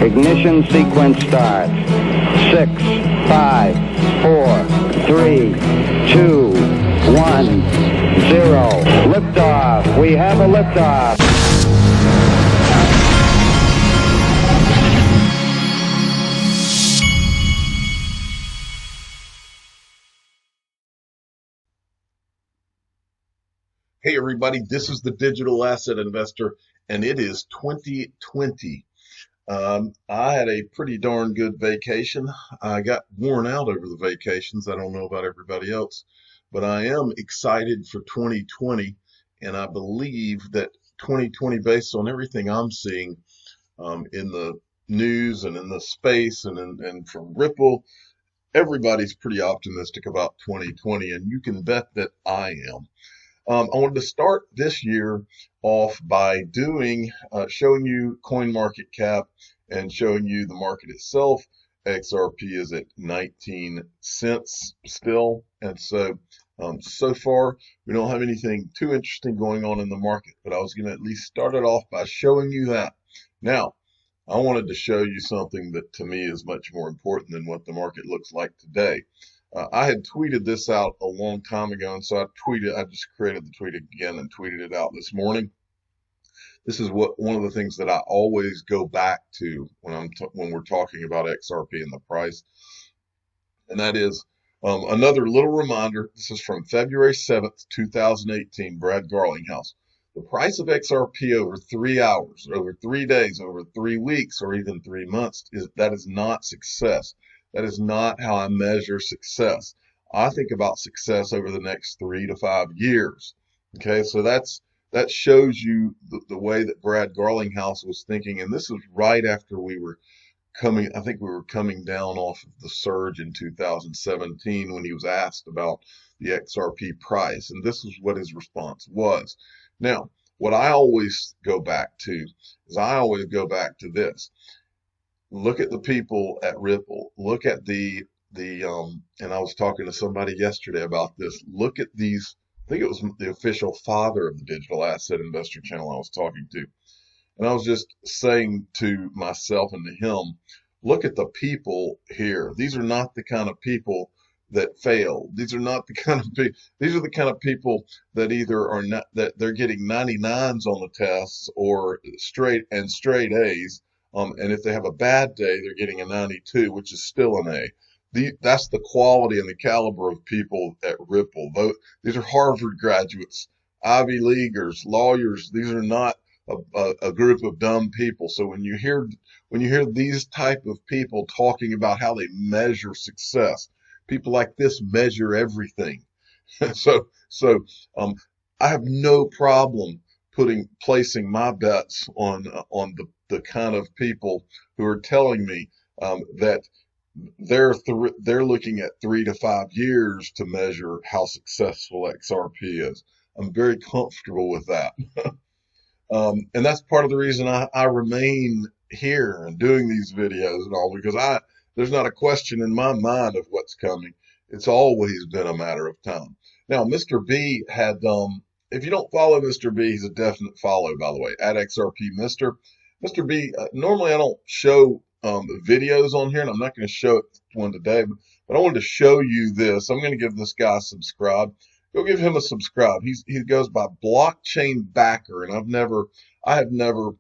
Ignition sequence starts. 6, 5, 4, 3, 2, 1, 0. Liftoff. We have a liftoff. Hey everybody, this is the Digital Asset Investor, and it is 2020. I had a pretty darn good vacation. I got worn out over the vacations. I don't know about everybody else, but I am excited for 2020, and I believe that 2020, based on everything I'm seeing in the news and in the space and from Ripple, everybody's pretty optimistic about 2020, and you can bet that I am. I wanted to start this year off by showing you coin market cap and showing you the market itself. XRP is at 19 cents still. And so far, we don't have anything too interesting going on in the market, but I was going to at least start it off by showing you that. Now, I wanted to show you something that to me is much more important than what the market looks like today. I had tweeted this out a long time ago, and so I just created the tweet again and tweeted it out this morning. This is one of the things that I always go back to when we're talking about XRP and the price, and that is another little reminder. This is from February 7th, 2018, Brad Garlinghouse. The price of XRP over 3 hours, over 3 days, over 3 weeks, or even 3 months, that is not success. That is not how I measure success. I think about success over the next 3 to 5 years. Okay, so that shows you the way that Brad Garlinghouse was thinking, and this was right after we were coming down off of the surge in 2017 when he was asked about the XRP price, and this is what his response was. Now, what I always go back to is this. Look at the people at Ripple. Look at and I was talking to somebody yesterday about this. Look at these, I think it was the official father of the Digital Asset Investor channel I was talking to. And I was just saying to myself and to him, look at the people here. These are not the kind of people that fail. These are not the kind of people, these are the kind of people that either are not, that they're getting 99s on the tests or straight A's. And if they have a bad day, they're getting a 92, which is still an A. That's the quality and the caliber of people at Ripple. These are Harvard graduates, Ivy Leaguers, lawyers. These are not a group of dumb people. So when you hear these type of people talking about how they measure success, people like this measure everything. So I have no problem placing my bets on the kind of people who are telling me that they're looking at 3 to 5 years to measure how successful XRP is. I'm very comfortable with that. And that's part of the reason I remain here and doing these videos and all, because there's not a question in my mind of what's coming. It's always been a matter of time. Now, Mr. B had, if you don't follow Mr. B, he's a definite follow, by the way, at XRP Mr. Mr. B, normally I don't show videos on here, and I'm not going to show one today, but I wanted to show you this. I'm going to give this guy a subscribe. Go give him a subscribe. He goes by Blockchain Backer, and I have never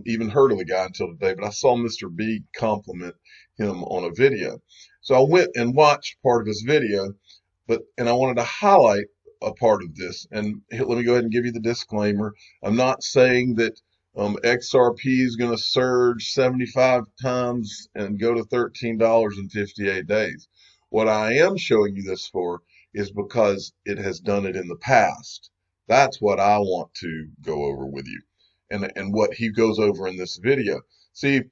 even heard of the guy until today, but I saw Mr. B compliment him on a video. So I went and watched part of his video, and I wanted to highlight a part of this. And let me go ahead and give you the disclaimer. I'm not saying that XRP is going to surge 75 times and go to $13 in 58 days. What I am showing you this for is because it has done it in the past. That's what I want to go over with you, and what he goes over in this video. See,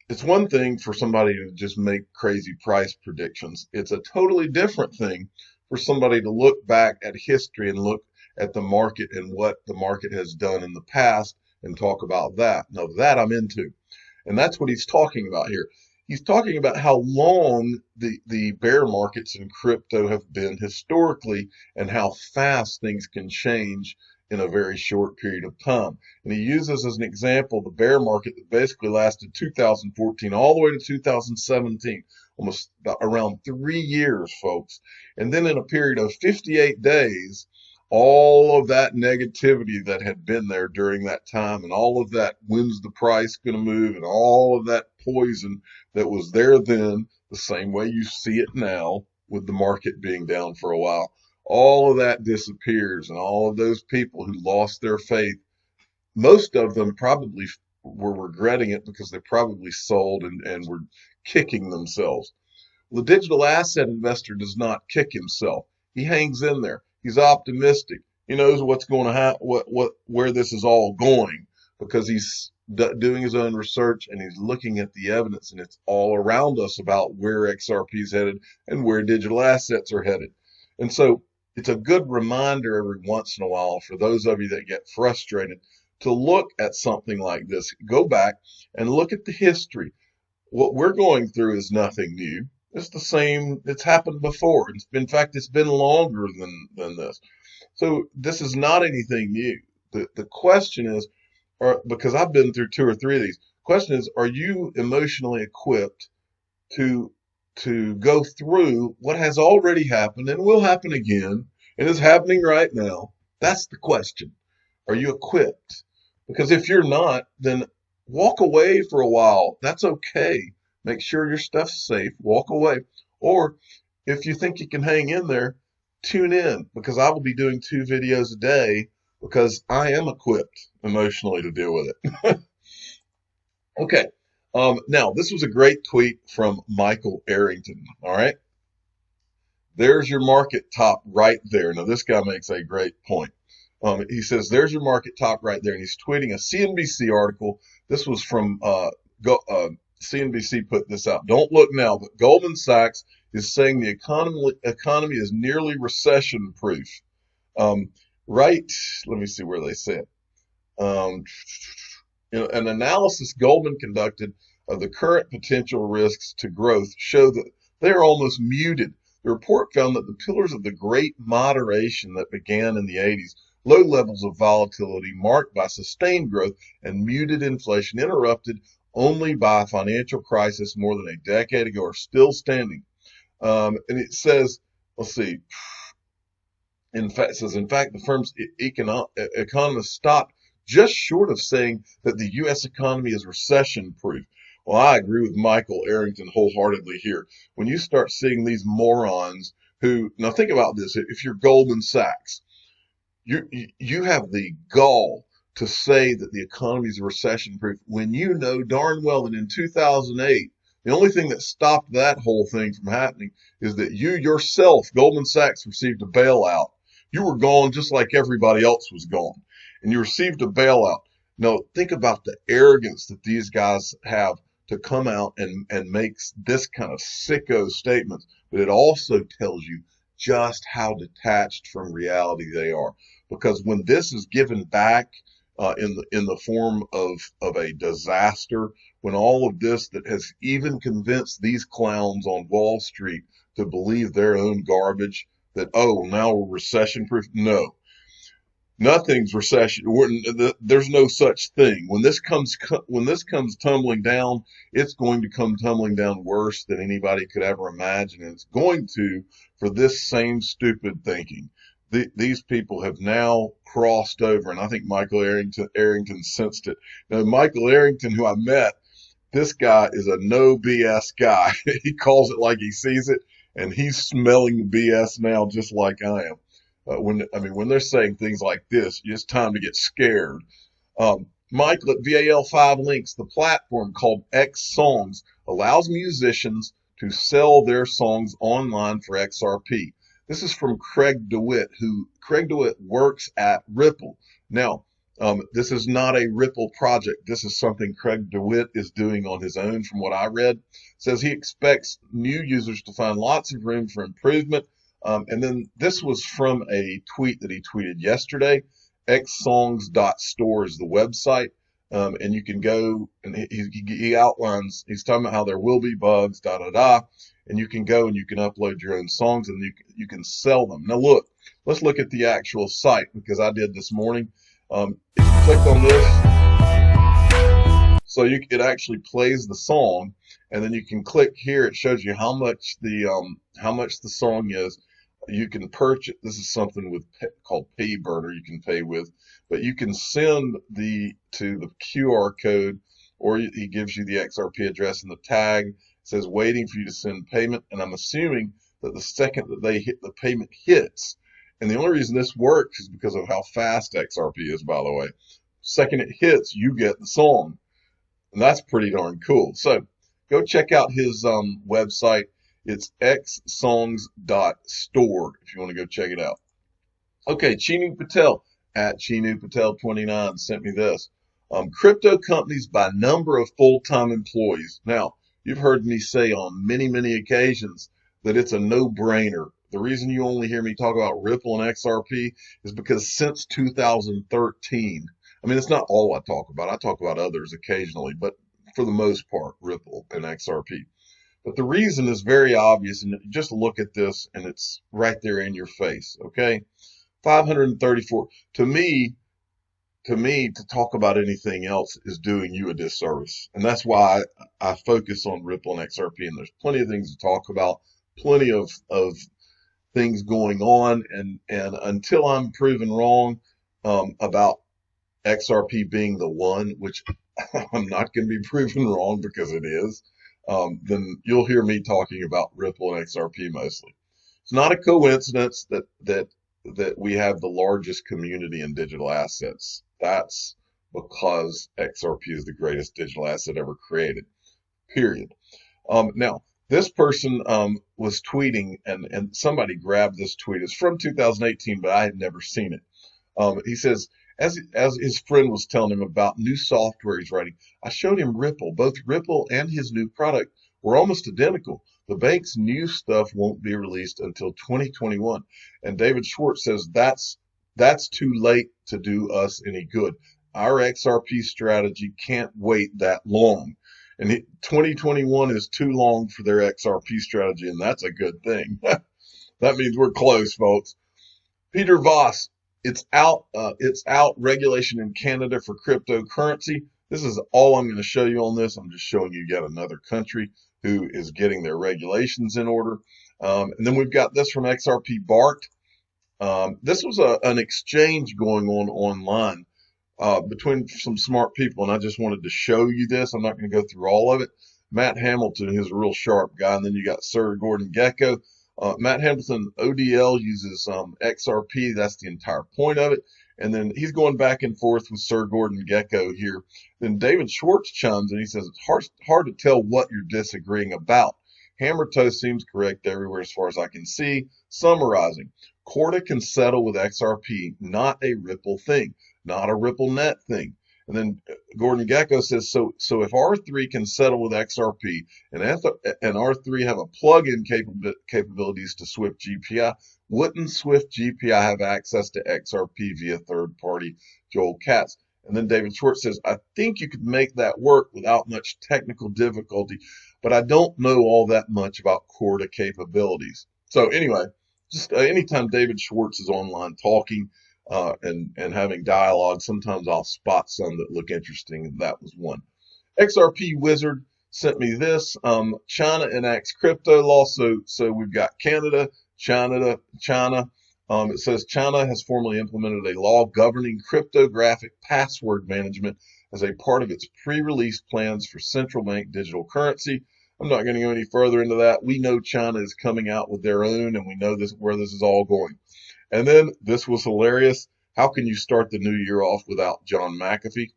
it's one thing for somebody to just make crazy price predictions. It's a totally different thing for somebody to look back at history and look at the market and what the market has done in the past and talk about that. Now, that I'm into. And that's what he's talking about here. He's talking about how long the bear markets in crypto have been historically and how fast things can change in a very short period of time. And he uses as an example the bear market that basically lasted 2014 all the way to 2017, almost around 3 years, folks. And then in a period of 58 days, all of that negativity that had been there during that time and all of that when's the price going to move and all of that poison that was there then, the same way you see it now with the market being down for a while, all of that disappears, and all of those people who lost their faith, most of them probably were regretting it because they probably sold and were kicking themselves. The digital asset investor does not kick himself. He hangs in there. He's optimistic. He knows what's going to happen, where this is all going, because he's doing his own research and he's looking at the evidence, and it's all around us about where XRP is headed and where digital assets are headed. And so it's a good reminder every once in a while for those of you that get frustrated to look at something like this. Go back and look at the history. What we're going through is nothing new. It's the same. It's happened before. In fact, it's been longer than this. So this is not anything new. The question is, because I've been through 2 or 3 of these, question is, are you emotionally equipped to go through what has already happened and will happen again and is happening right now? That's the question. Are you equipped? Because if you're not, then walk away for a while. That's okay. Make sure your stuff's safe. Walk away. Or if you think you can hang in there, tune in, because I will be doing 2 videos a day because I am equipped emotionally to deal with it. Okay. Now, this was a great tweet from Michael Arrington. All right. There's your market top right there. Now, this guy makes a great point. He says, there's your market top right there. And he's tweeting a CNBC article. This was from CNBC put this out. Don't look now, but Goldman Sachs is saying the economy is nearly recession proof. Right. Let me see where they say it. An analysis Goldman conducted of the current potential risks to growth show that they are almost muted. The report found that the pillars of the great moderation that began in the 80s, low levels of volatility marked by sustained growth and muted inflation interrupted only by a financial crisis more than a decade ago, are still standing. And it says, let's see, in fact, the firm's economists stopped just short of saying that the U.S. economy is recession-proof. Well, I agree with Michael Arrington wholeheartedly here. When you start seeing these morons who, now think about this, if you're Goldman Sachs, you have the gall to say that the economy is recession-proof when you know darn well that in 2008, the only thing that stopped that whole thing from happening is that you yourself, Goldman Sachs, received a bailout. You were gone just like everybody else was gone, and you received a bailout. Now, think about the arrogance that these guys have to come out and make this kind of sicko statements, but it also tells you just how detached from reality they are. Because when this is given back in the form of a disaster, when all of this that has even convinced these clowns on Wall Street to believe their own garbage, that, oh, now we're recession proof. No, nothing's recession. There's no such thing. When this comes tumbling down, it's going to come tumbling down worse than anybody could ever imagine. And it's going to, for this same stupid thinking. These people have now crossed over, and I think Michael Arrington sensed it. Now, Michael Arrington, who I met, this guy is a no BS guy. He calls it like he sees it, and he's smelling BS now just like I am. When they're saying things like this, it's time to get scared. Michael at VAL5 Links, the platform called xSongs allows musicians to sell their songs online for XRP. This is from Craig DeWitt, Craig DeWitt works at Ripple. Now, this is not a Ripple project. This is something Craig DeWitt is doing on his own from what I read. It says he expects new users to find lots of room for improvement. And then this was from a tweet that he tweeted yesterday. xSongs.store is the website. And you can go and he outlines, he's talking about how there will be bugs, and you can go and you can upload your own songs and you can sell them. Now look, let's look at the actual site because I did this morning. If you click on this, so it actually plays the song, and then you can click here. It shows you how much the song is. You can purchase. This is something called PayBurner. You can pay with, but you can send to the QR code, or he gives you the XRP address and the tag. It says waiting for you to send payment, and I'm assuming that the second that the payment hits, and the only reason this works is because of how fast XRP is, by the way. Second it hits, you get the song. And that's pretty darn cool. So go check out his website. It's xSongs.store if you want to go check it out. Okay, Chinu Patel at Chinu Patel 29 sent me this. Crypto companies by number of full-time employees. Now, you've heard me say on many, many occasions that it's a no-brainer. The reason you only hear me talk about Ripple and XRP is because since 2013, I mean, it's not all I talk about. I talk about others occasionally, but for the most part, Ripple and XRP. But the reason is very obvious, and just look at this, and it's right there in your face, okay? 534. To me, to talk about anything else is doing you a disservice. And that's why I focus on Ripple and XRP, and there's plenty of things to talk about, plenty of things going on, and until I'm proven wrong about XRP being the one, which I'm not going to be proven wrong because it is, then you'll hear me talking about Ripple and XRP mostly. It's not a coincidence that we have the largest community in digital assets. That's because XRP is the greatest digital asset ever created, period. Now, this person was tweeting, and somebody grabbed this tweet. It's from 2018, but I had never seen it. He says, as his friend was telling him about new software he's writing, I showed him Ripple. Both Ripple and his new product were almost identical. The bank's new stuff won't be released until 2021. And David Schwartz says that's too late to do us any good. Our XRP strategy can't wait that long. And 2021 is too long for their XRP strategy, and that's a good thing. That means we're close, folks. Peter Voss. It's out regulation in Canada for cryptocurrency. This is all I'm going to show you on this. I'm just showing you yet another country who is getting their regulations in order. And then we've got this from XRP Barked. This was an exchange going on online between some smart people, and I just wanted to show you this. I'm not going to go through all of it. Matt Hamilton is a real sharp guy, and then you got Sir Gordon Gekko. Matt Hamilton, ODL, uses XRP. That's the entire point of it. And then he's going back and forth with Sir Gordon Gekko here. Then David Schwartz chimes in. He says, it's hard to tell what you're disagreeing about. Hammer toe seems correct everywhere as far as I can see. Summarizing, Corda can settle with XRP, not a Ripple thing, not a Ripple net thing. And then Gordon Gekko says, so if R3 can settle with XRP and R3 have a plug-in capabilities to Swift GPI, wouldn't Swift GPI have access to XRP via third-party Joel Katz? And then David Schwartz says, I think you could make that work without much technical difficulty, but I don't know all that much about Corda capabilities. So anyway, just anytime David Schwartz is online talking, and having dialogue, sometimes I'll spot some that look interesting, and that was one. XRP Wizard sent me this. China enacts crypto law, so we've got Canada, China. It says China has formally implemented a law governing cryptographic password management as a part of its pre-release plans for central bank digital currency. I'm not going to go any further into that. We know China is coming out with their own, and we know where this is all going. And then this was hilarious. How can you start the new year off without John McAfee?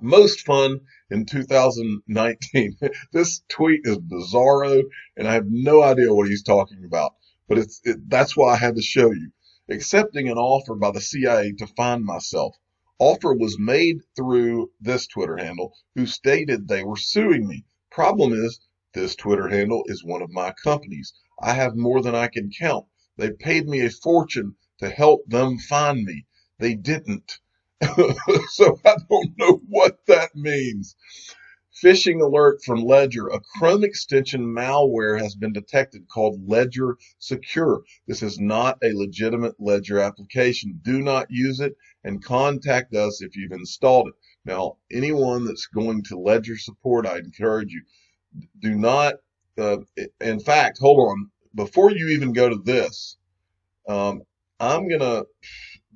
Most fun in 2019. This tweet is bizarro, and I have no idea what he's talking about. But that's why I had to show you. Accepting an offer by the CIA to find myself. Offer was made through this Twitter handle, who stated they were suing me. Problem is, this Twitter handle is one of my companies. I have more than I can count. They paid me a fortune to help them find me. They didn't. So I don't know what that means. Phishing alert from Ledger. A Chrome extension malware has been detected called Ledger Secure. This is not a legitimate Ledger application. Do not use it and contact us if you've installed it. Now, anyone that's going to Ledger support, I encourage you, do not, in fact, hold on. Before you even go to this, I'm going to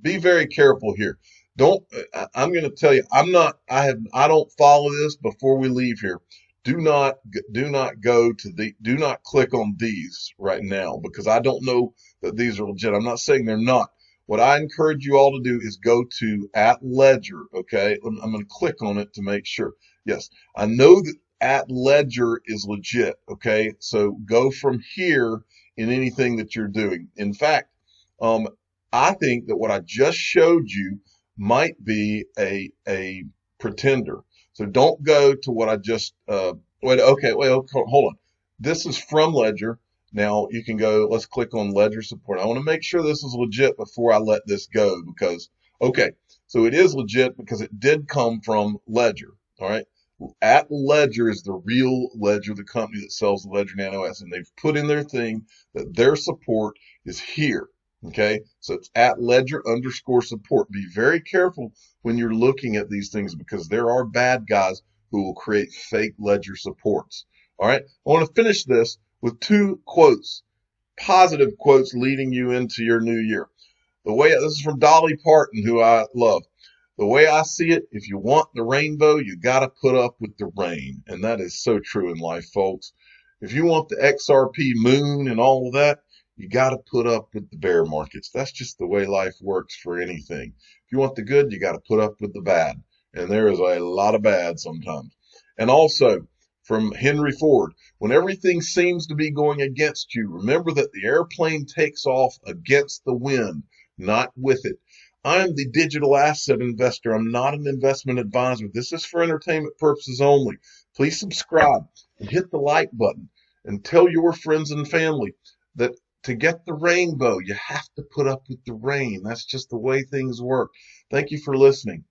be very careful here. I'm going to tell you, I don't follow this before we leave here. Do not do not click on these right now because I don't know that these are legit. I'm not saying they're not. What I encourage you all to do is go to @Ledger. Okay. I'm going to click on it to make sure. Yes. I know that @Ledger is legit. Okay. So go from here in anything that you're doing. In fact, I think that what I just showed you might be a pretender. So don't go to what I just wait. Okay, wait, hold on. This is from Ledger. Now you can go. Let's click on Ledger support. I want to make sure this is legit before I let this go because okay, so it is legit because it did come from Ledger. All right. @Ledger is the real Ledger, the company that sells the Ledger Nano S, and they've put in their thing that their support is here. Okay, so it's @Ledger_support. Be very careful when you're looking at these things because there are bad guys who will create fake Ledger supports. All right, I want to finish this with two quotes, positive quotes leading you into your new year. This is from Dolly Parton, who I love. The way I see it, if you want the rainbow, you got to put up with the rain. And that is so true in life, folks. If you want the XRP moon and all of that, you got to put up with the bear markets. That's just the way life works for anything. If you want the good, you got to put up with the bad. And there is a lot of bad sometimes. And also from Henry Ford, when everything seems to be going against you, remember that the airplane takes off against the wind, not with it. I'm the digital asset investor. I'm not an investment advisor. This is for entertainment purposes only. Please subscribe and hit the like button and tell your friends and family that to get the rainbow, you have to put up with the rain. That's just the way things work. Thank you for listening.